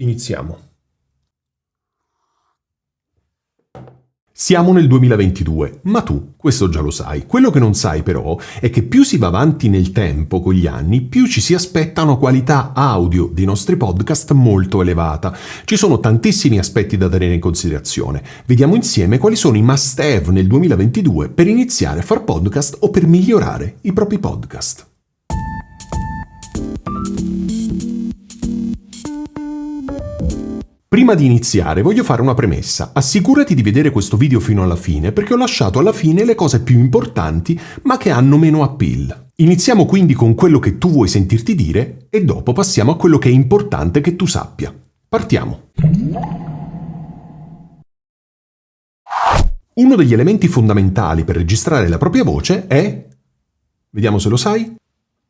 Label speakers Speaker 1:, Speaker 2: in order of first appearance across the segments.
Speaker 1: Iniziamo. Siamo nel 2022, ma tu questo già lo sai. Quello che non sai però è che più si va avanti nel tempo con gli anni, più ci si aspetta una qualità audio dei nostri podcast molto elevata. Ci sono tantissimi aspetti da tenere in considerazione. Vediamo insieme quali sono i must-have nel 2022 per iniziare a fare podcast o per migliorare i propri podcast. Prima di iniziare voglio fare una premessa. Assicurati di vedere questo video fino alla fine perché ho lasciato alla fine le cose più importanti ma che hanno meno appeal. Iniziamo quindi con quello che tu vuoi sentirti dire e dopo passiamo a quello che è importante che tu sappia. Partiamo. Uno degli elementi fondamentali per registrare la propria voce è, vediamo se lo sai,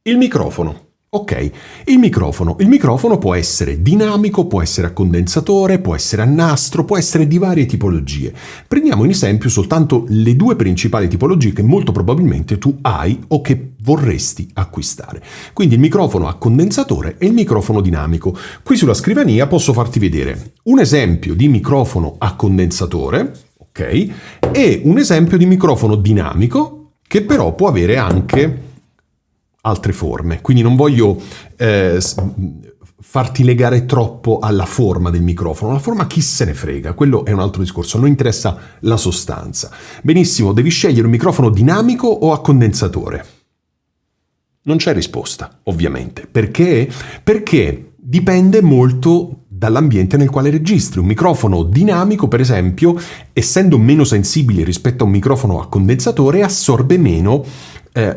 Speaker 1: il microfono. Ok, il microfono può essere dinamico, può essere a condensatore, può essere a nastro, può essere di varie tipologie. Prendiamo in esempio soltanto le due principali tipologie che molto probabilmente tu hai o che vorresti acquistare. Quindi il microfono a condensatore e il microfono dinamico. Qui sulla scrivania posso farti vedere un esempio di microfono a condensatore, ok, e un esempio di microfono dinamico che però può avere anche altre forme, quindi non voglio farti legare troppo alla forma del microfono. La forma chi se ne frega, quello è un altro discorso, non interessa la sostanza. Benissimo, devi scegliere un microfono dinamico o a condensatore? Non c'è risposta, ovviamente. Perché? Perché dipende molto dall'ambiente nel quale registri. Un microfono dinamico, per esempio, essendo meno sensibile rispetto a un microfono a condensatore, assorbe meno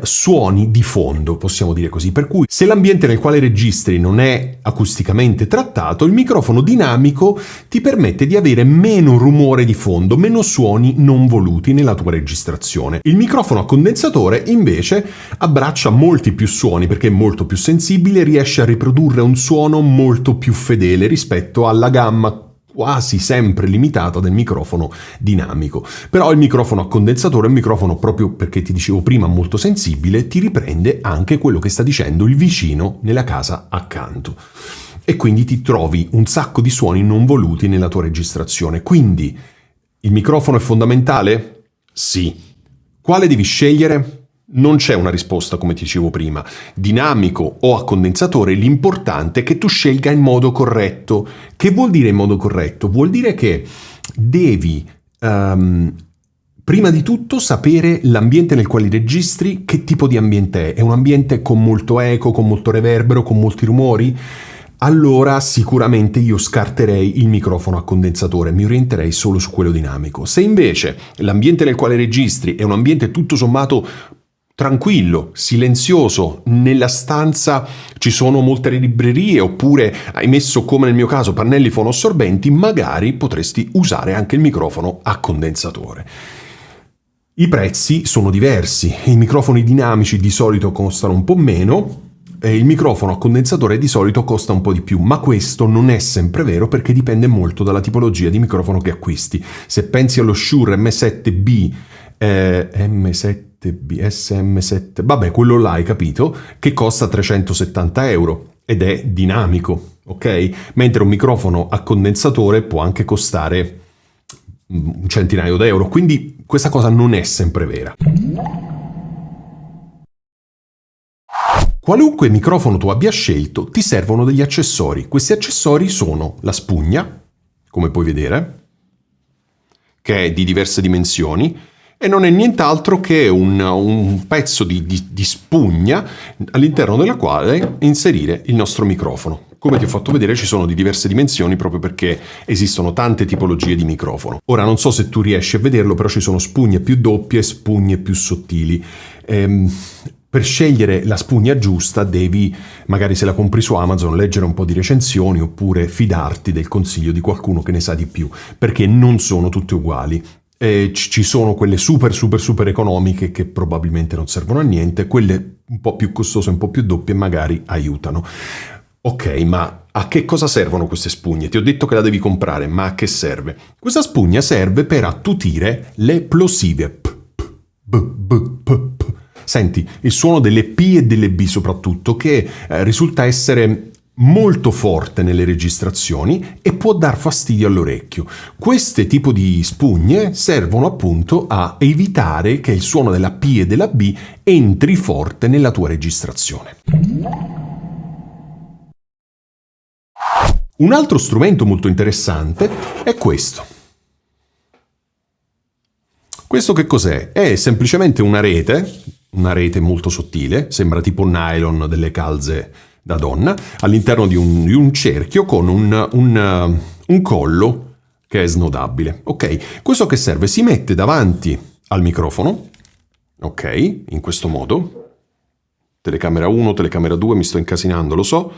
Speaker 1: suoni di fondo, possiamo dire così, per cui se l'ambiente nel quale registri non è acusticamente trattato, il microfono dinamico ti permette di avere meno rumore di fondo, meno suoni non voluti nella tua registrazione. Il microfono a condensatore invece abbraccia molti più suoni perché è molto più sensibile, riesce a riprodurre un suono molto più fedele rispetto alla gamma quasi sempre limitata del microfono dinamico. Però il microfono a condensatore è un microfono, proprio perché ti dicevo prima, molto sensibile, ti riprende anche quello che sta dicendo il vicino nella casa accanto. E quindi ti trovi un sacco di suoni non voluti nella tua registrazione. Quindi il microfono è fondamentale? Sì. Quale devi scegliere? Non c'è una risposta, come ti dicevo prima. Dinamico o a condensatore, l'importante è che tu scelga in modo corretto. Che vuol dire in modo corretto? Vuol dire che devi prima di tutto sapere l'ambiente nel quale registri, che tipo di ambiente è. È un ambiente con molto eco, con molto reverbero, con molti rumori? Allora sicuramente io scarterei il microfono a condensatore, mi orienterei solo su quello dinamico. Se invece l'ambiente nel quale registri è un ambiente tutto sommato tranquillo, silenzioso, nella stanza ci sono molte librerie oppure hai messo, come nel mio caso, pannelli fonoassorbenti, magari potresti usare anche il microfono a condensatore. I prezzi sono diversi, i microfoni dinamici di solito costano un po' meno e il microfono a condensatore di solito costa un po' di più, ma questo non è sempre vero perché dipende molto dalla tipologia di microfono che acquisti. Se pensi allo Shure M7B, SM7, vabbè, quello là hai capito, che costa 370 euro ed è dinamico, ok? Mentre un microfono a condensatore può anche costare un centinaio d'euro, quindi questa cosa non è sempre vera. Qualunque microfono tu abbia scelto, ti servono degli accessori. Questi accessori sono la spugna, come puoi vedere, che è di diverse dimensioni, e non è nient'altro che un pezzo di spugna all'interno della quale inserire il nostro microfono. Come ti ho fatto vedere, ci sono di diverse dimensioni proprio perché esistono tante tipologie di microfono. Ora non so se tu riesci a vederlo, però ci sono spugne più doppie e spugne più sottili. Per scegliere la spugna giusta devi, magari se la compri su Amazon, leggere un po' di recensioni oppure fidarti del consiglio di qualcuno che ne sa di più, perché non sono tutte uguali. Ci sono quelle super economiche che probabilmente non servono a niente, quelle un po' più costose, un po' più doppie magari aiutano. Ok, ma a che cosa servono queste spugne? Ti ho detto che la devi comprare, ma a che serve? Questa spugna serve per attutire le plosive. Senti, il suono delle P e delle B soprattutto, che risulta essere molto forte nelle registrazioni e può dar fastidio all'orecchio. Queste tipo di spugne servono appunto a evitare che il suono della P e della B entri forte nella tua registrazione. Un altro strumento molto interessante è questo. Questo che cos'è? È semplicemente una rete molto sottile, sembra tipo nylon delle calze da donna, all'interno di un cerchio con un collo che è snodabile. Ok, questo che serve? Si mette davanti al microfono, ok, in questo modo. Telecamera 1, telecamera 2, mi sto incasinando, lo so.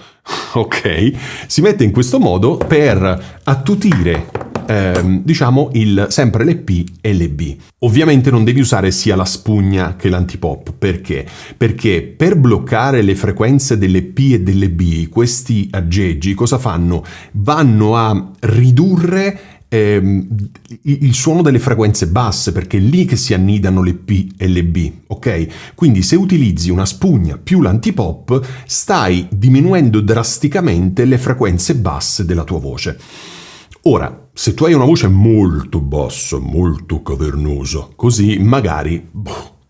Speaker 1: Ok, si mette in questo modo per attutire diciamo sempre le P e le B. Ovviamente non devi usare sia la spugna che l'antipop. Perché? Perché per bloccare le frequenze delle P e delle B, questi aggeggi cosa fanno? Vanno a ridurre il suono delle frequenze basse, perché è lì che si annidano le P e le B, ok? Quindi se utilizzi una spugna più l'antipop stai diminuendo drasticamente le frequenze basse della tua voce. Ora, se tu hai una voce molto bassa, molto cavernosa, così magari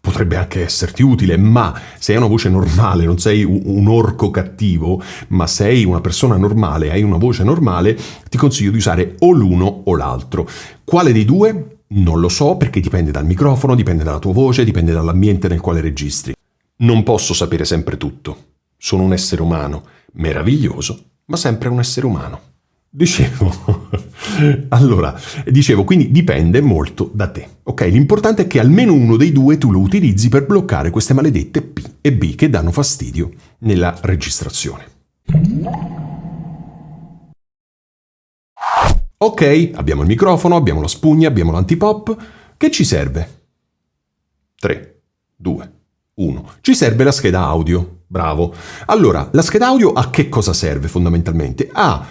Speaker 1: potrebbe anche esserti utile, ma se hai una voce normale, non sei un orco cattivo, ma sei una persona normale, hai una voce normale, ti consiglio di usare o l'uno o l'altro. Quale dei due? Non lo so, perché dipende dal microfono, dipende dalla tua voce, dipende dall'ambiente nel quale registri. Non posso sapere sempre tutto. Sono un essere umano meraviglioso, ma sempre un essere umano. Dicevo, quindi dipende molto da te, ok? L'importante è che almeno uno dei due tu lo utilizzi per bloccare queste maledette P e B che danno fastidio nella registrazione. Ok, abbiamo il microfono, abbiamo la spugna, abbiamo l'antipop. Che ci serve? 3, 2, 1. Ci serve la scheda audio. Bravo. Allora, la scheda audio a che cosa serve fondamentalmente? A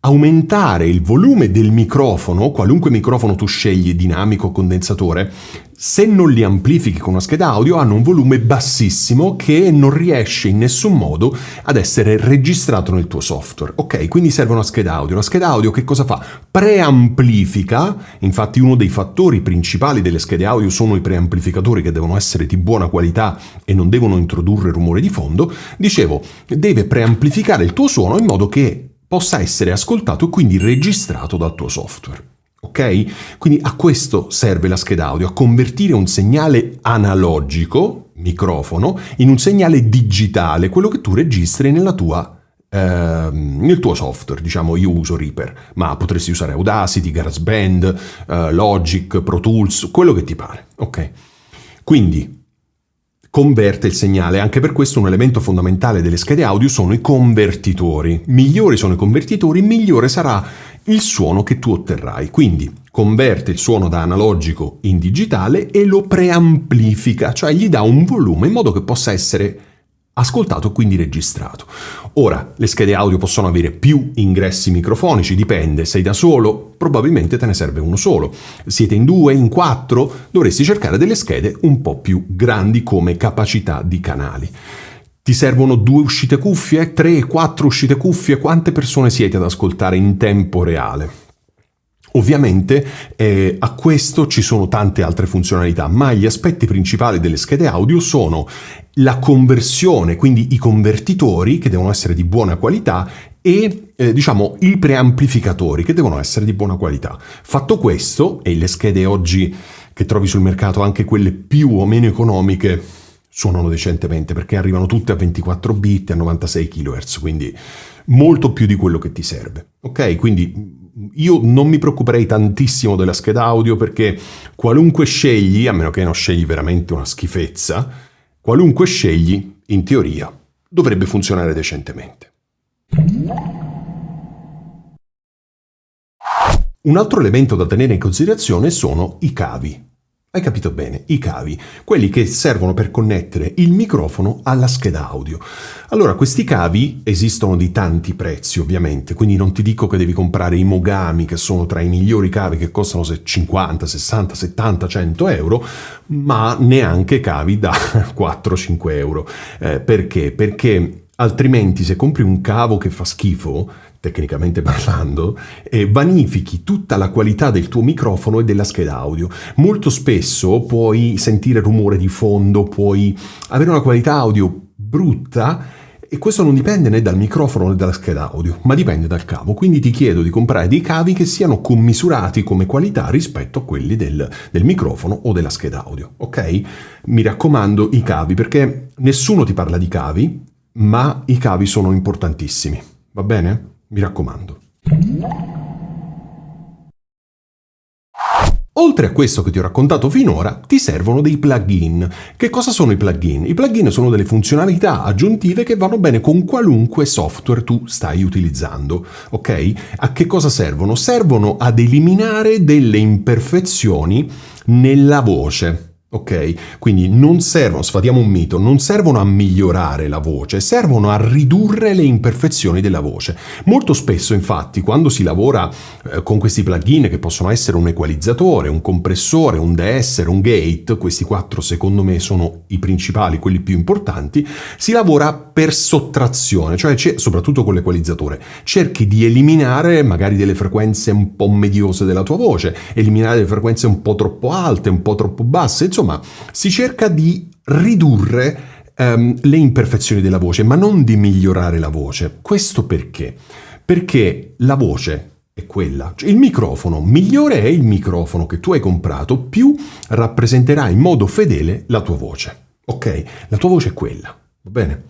Speaker 1: aumentare il volume del microfono, qualunque microfono tu scegli, dinamico o condensatore. Se non li amplifichi con una scheda audio hanno un volume bassissimo che non riesce in nessun modo ad essere registrato nel tuo software. Ok, quindi serve una scheda audio. La scheda audio che cosa fa? Preamplifica, infatti uno dei fattori principali delle schede audio sono i preamplificatori che devono essere di buona qualità e non devono introdurre rumore di fondo. Dicevo, deve preamplificare il tuo suono in modo che possa essere ascoltato e quindi registrato dal tuo software. Ok? Quindi a questo serve la scheda audio, a convertire un segnale analogico, microfono, in un segnale digitale, quello che tu registri nel tuo software. Diciamo, io uso Reaper, ma potresti usare Audacity, GarageBand, Logic, Pro Tools, quello che ti pare. Ok? Quindi converte il segnale. Anche per questo un elemento fondamentale delle schede audio sono i convertitori. Migliori sono i convertitori, migliore sarà il suono che tu otterrai. Quindi converte il suono da analogico in digitale e lo preamplifica, cioè gli dà un volume in modo che possa essere ascoltato e quindi registrato. Ora, le schede audio possono avere più ingressi microfonici, dipende. Sei da solo, probabilmente te ne serve uno solo. Siete in 2, in 4, dovresti cercare delle schede un po' più grandi come capacità di canali. Ti servono 2 uscite cuffie, 3, 4 uscite cuffie? Quante persone siete ad ascoltare in tempo reale? Ovviamente a questo ci sono tante altre funzionalità, ma gli aspetti principali delle schede audio sono la conversione, quindi i convertitori che devono essere di buona qualità e i preamplificatori che devono essere di buona qualità. Fatto questo, e le schede oggi che trovi sul mercato, anche quelle più o meno economiche, suonano decentemente perché arrivano tutte a 24 bit e a 96 kHz, quindi molto più di quello che ti serve. Ok? Quindi io non mi preoccuperei tantissimo della scheda audio, perché qualunque scegli, a meno che non scegli veramente una schifezza, qualunque scegli, in teoria, dovrebbe funzionare decentemente. Un altro elemento da tenere in considerazione sono i cavi. Hai capito bene, i cavi, quelli che servono per connettere il microfono alla scheda audio. Allora, questi cavi esistono di tanti prezzi, ovviamente, quindi non ti dico che devi comprare i Mogami, che sono tra i migliori cavi che costano 50, 60, 70, 100 euro, ma neanche cavi da 4-5 euro. Perché? Perché Altrimenti, se compri un cavo che fa schifo, tecnicamente parlando, vanifichi tutta la qualità del tuo microfono e della scheda audio. Molto spesso puoi sentire rumore di fondo, puoi avere una qualità audio brutta, e questo non dipende né dal microfono né dalla scheda audio, ma dipende dal cavo. Quindi ti chiedo di comprare dei cavi che siano commisurati come qualità rispetto a quelli del microfono o della scheda audio, ok? Mi raccomando, i cavi, perché nessuno ti parla di cavi, ma i cavi sono importantissimi, va bene? Mi raccomando. Oltre a questo che ti ho raccontato finora, ti servono dei plugin. Che cosa sono i plugin? I plugin sono delle funzionalità aggiuntive che vanno bene con qualunque software tu stai utilizzando, ok? A che cosa servono? Servono ad eliminare delle imperfezioni nella voce. Ok, quindi non servono, sfatiamo un mito, non servono a migliorare la voce, servono a ridurre le imperfezioni della voce. Molto spesso, infatti, quando si lavora con questi plugin, che possono essere un equalizzatore, un compressore, un deesser, un gate, questi 4 secondo me sono i principali, quelli più importanti, si lavora per sottrazione, cioè soprattutto con l'equalizzatore, cerchi di eliminare magari delle frequenze un po' mediose della tua voce, eliminare delle frequenze un po' troppo alte, un po' troppo basse. Insomma, si cerca di ridurre le imperfezioni della voce, ma non di migliorare la voce. Questo perché? Perché la voce è quella. Cioè, il microfono migliore è il microfono che tu hai comprato, più rappresenterà in modo fedele la tua voce. Ok? La tua voce è quella. Va bene?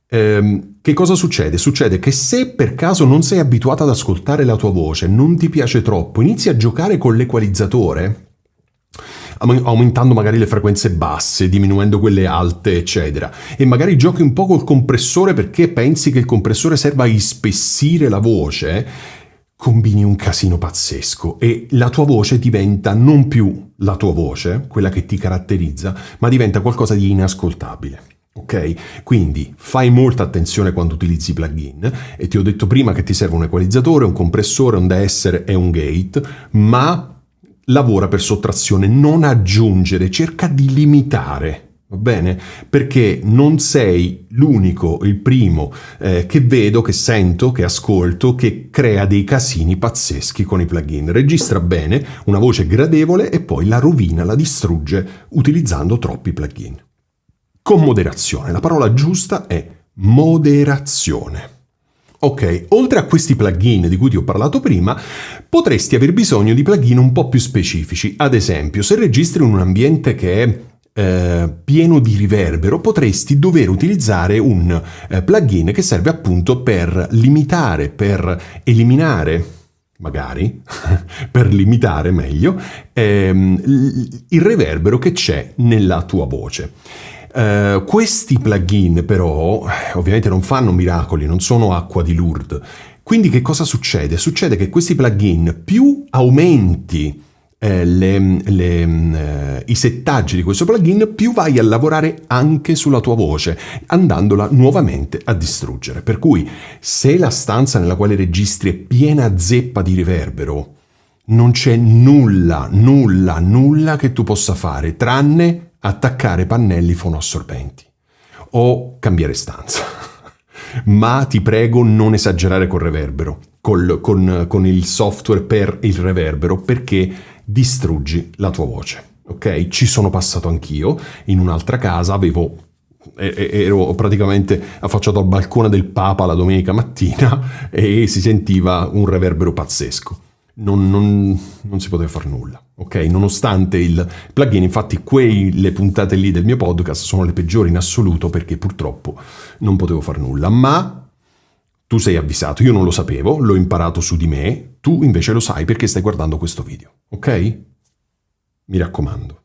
Speaker 1: Che cosa succede? Succede che se per caso non sei abituato ad ascoltare la tua voce, non ti piace troppo, inizi a giocare con l'equalizzatore, aumentando magari le frequenze basse, diminuendo quelle alte, eccetera, e magari giochi un po' col compressore perché pensi che il compressore serva a ispessire la voce, combini un casino pazzesco e la tua voce diventa non più la tua voce, quella che ti caratterizza, ma diventa qualcosa di inascoltabile. Ok? Quindi fai molta attenzione quando utilizzi i plugin, e ti ho detto prima che ti serve un equalizzatore, un compressore, un deesser e un gate, ma lavora per sottrazione, non aggiungere, cerca di limitare, va bene? Perché non sei l'unico, il primo che vedo, che sento, che ascolto, che crea dei casini pazzeschi con i plugin. Registra bene una voce gradevole e poi la rovina, la distrugge utilizzando troppi plugin. Con moderazione, la parola giusta è moderazione. Ok, oltre a questi plugin di cui ti ho parlato prima, potresti aver bisogno di plugin un po' più specifici. Ad esempio, se registri in un ambiente che è pieno di riverbero, potresti dover utilizzare un plugin che serve appunto per limitare, per eliminare, magari, per limitare meglio, il riverbero che c'è nella tua voce. Questi plugin però ovviamente non fanno miracoli, non sono acqua di Lourdes. Quindi che cosa succede? Succede che questi plugin, più aumenti i settaggi di questo plugin, più vai a lavorare anche sulla tua voce, andandola nuovamente a distruggere. Per cui se la stanza nella quale registri è piena zeppa di riverbero, non c'è nulla che tu possa fare tranne attaccare pannelli fonoassorbenti o cambiare stanza. Ma ti prego, non esagerare col reverbero, con il software per il reverbero, perché distruggi la tua voce. Ok? Ci sono passato anch'io in un'altra casa, ero praticamente affacciato al balcone del Papa la domenica mattina e si sentiva un reverbero pazzesco. Non si poteva fare nulla, ok? Nonostante il plugin, infatti le puntate lì del mio podcast sono le peggiori in assoluto, perché purtroppo non potevo fare nulla, ma tu sei avvisato, io non lo sapevo, l'ho imparato su di me, tu invece lo sai perché stai guardando questo video, ok? Mi raccomando.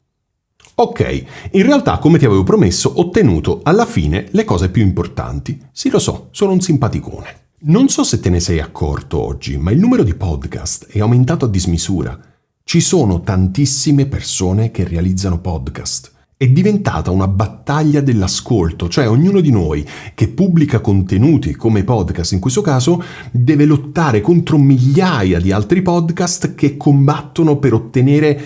Speaker 1: Ok, in realtà, come ti avevo promesso, ho ottenuto alla fine le cose più importanti. Sì, lo so, sono un simpaticone. Non so se te ne sei accorto oggi, ma il numero di podcast è aumentato a dismisura. Ci sono tantissime persone che realizzano podcast. È diventata una battaglia dell'ascolto, cioè ognuno di noi che pubblica contenuti come podcast in questo caso deve lottare contro migliaia di altri podcast che combattono per ottenere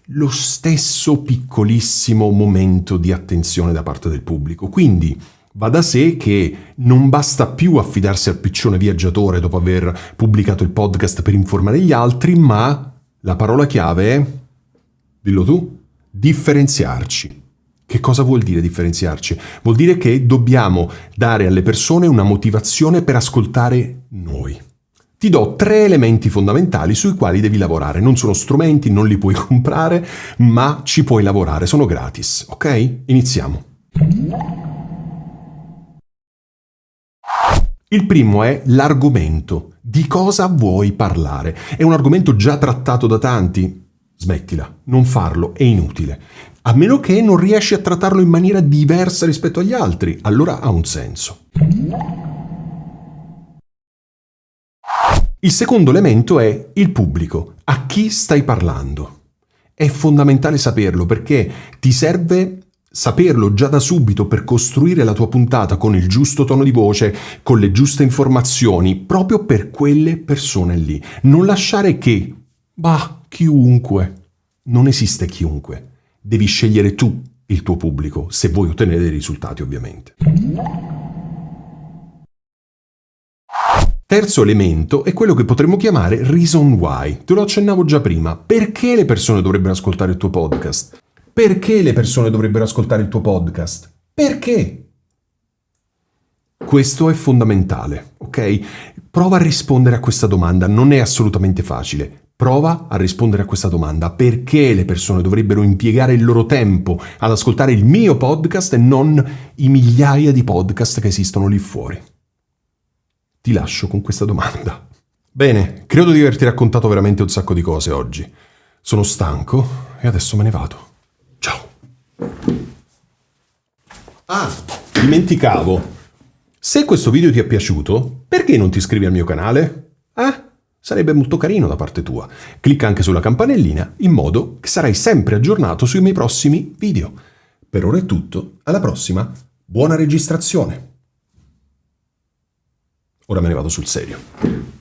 Speaker 1: lo stesso piccolissimo momento di attenzione da parte del pubblico. Quindi Va da sé che non basta più affidarsi al piccione viaggiatore dopo aver pubblicato il podcast per informare gli altri, ma la parola chiave è, dillo tu, differenziarci. Che cosa vuol dire differenziarci? Vuol dire che dobbiamo dare alle persone una motivazione per ascoltare noi. Ti do 3 elementi fondamentali sui quali devi lavorare. Non sono strumenti, non li puoi comprare, ma ci puoi lavorare, sono gratis, ok? Iniziamo. Il primo è l'argomento. Di cosa vuoi parlare? È un argomento già trattato da tanti? Smettila, non farlo, è inutile. A meno che non riesci a trattarlo in maniera diversa rispetto agli altri, allora ha un senso. Il secondo elemento è il pubblico. A chi stai parlando? È fondamentale saperlo perché ti serve saperlo già da subito per costruire la tua puntata con il giusto tono di voce, con le giuste informazioni, proprio per quelle persone lì. Non lasciare che, chiunque. Non esiste chiunque. Devi scegliere tu il tuo pubblico, se vuoi ottenere dei risultati ovviamente. Terzo elemento è quello che potremmo chiamare reason why. Te lo accennavo già prima. Perché le persone dovrebbero ascoltare il tuo podcast? Perché le persone dovrebbero ascoltare il tuo podcast? Perché? Questo è fondamentale, ok? Prova a rispondere a questa domanda, non è assolutamente facile. Prova a rispondere a questa domanda. Perché le persone dovrebbero impiegare il loro tempo ad ascoltare il mio podcast e non i migliaia di podcast che esistono lì fuori? Ti lascio con questa domanda. Bene, credo di averti raccontato veramente un sacco di cose oggi. Sono stanco e adesso me ne vado. Ciao. Dimenticavo. Se questo video ti è piaciuto, perché non ti iscrivi al mio canale? Sarebbe molto carino da parte tua. Clicca anche sulla campanellina in modo che sarai sempre aggiornato sui miei prossimi video. Per ora è tutto, alla prossima, buona registrazione. Ora me ne vado sul serio.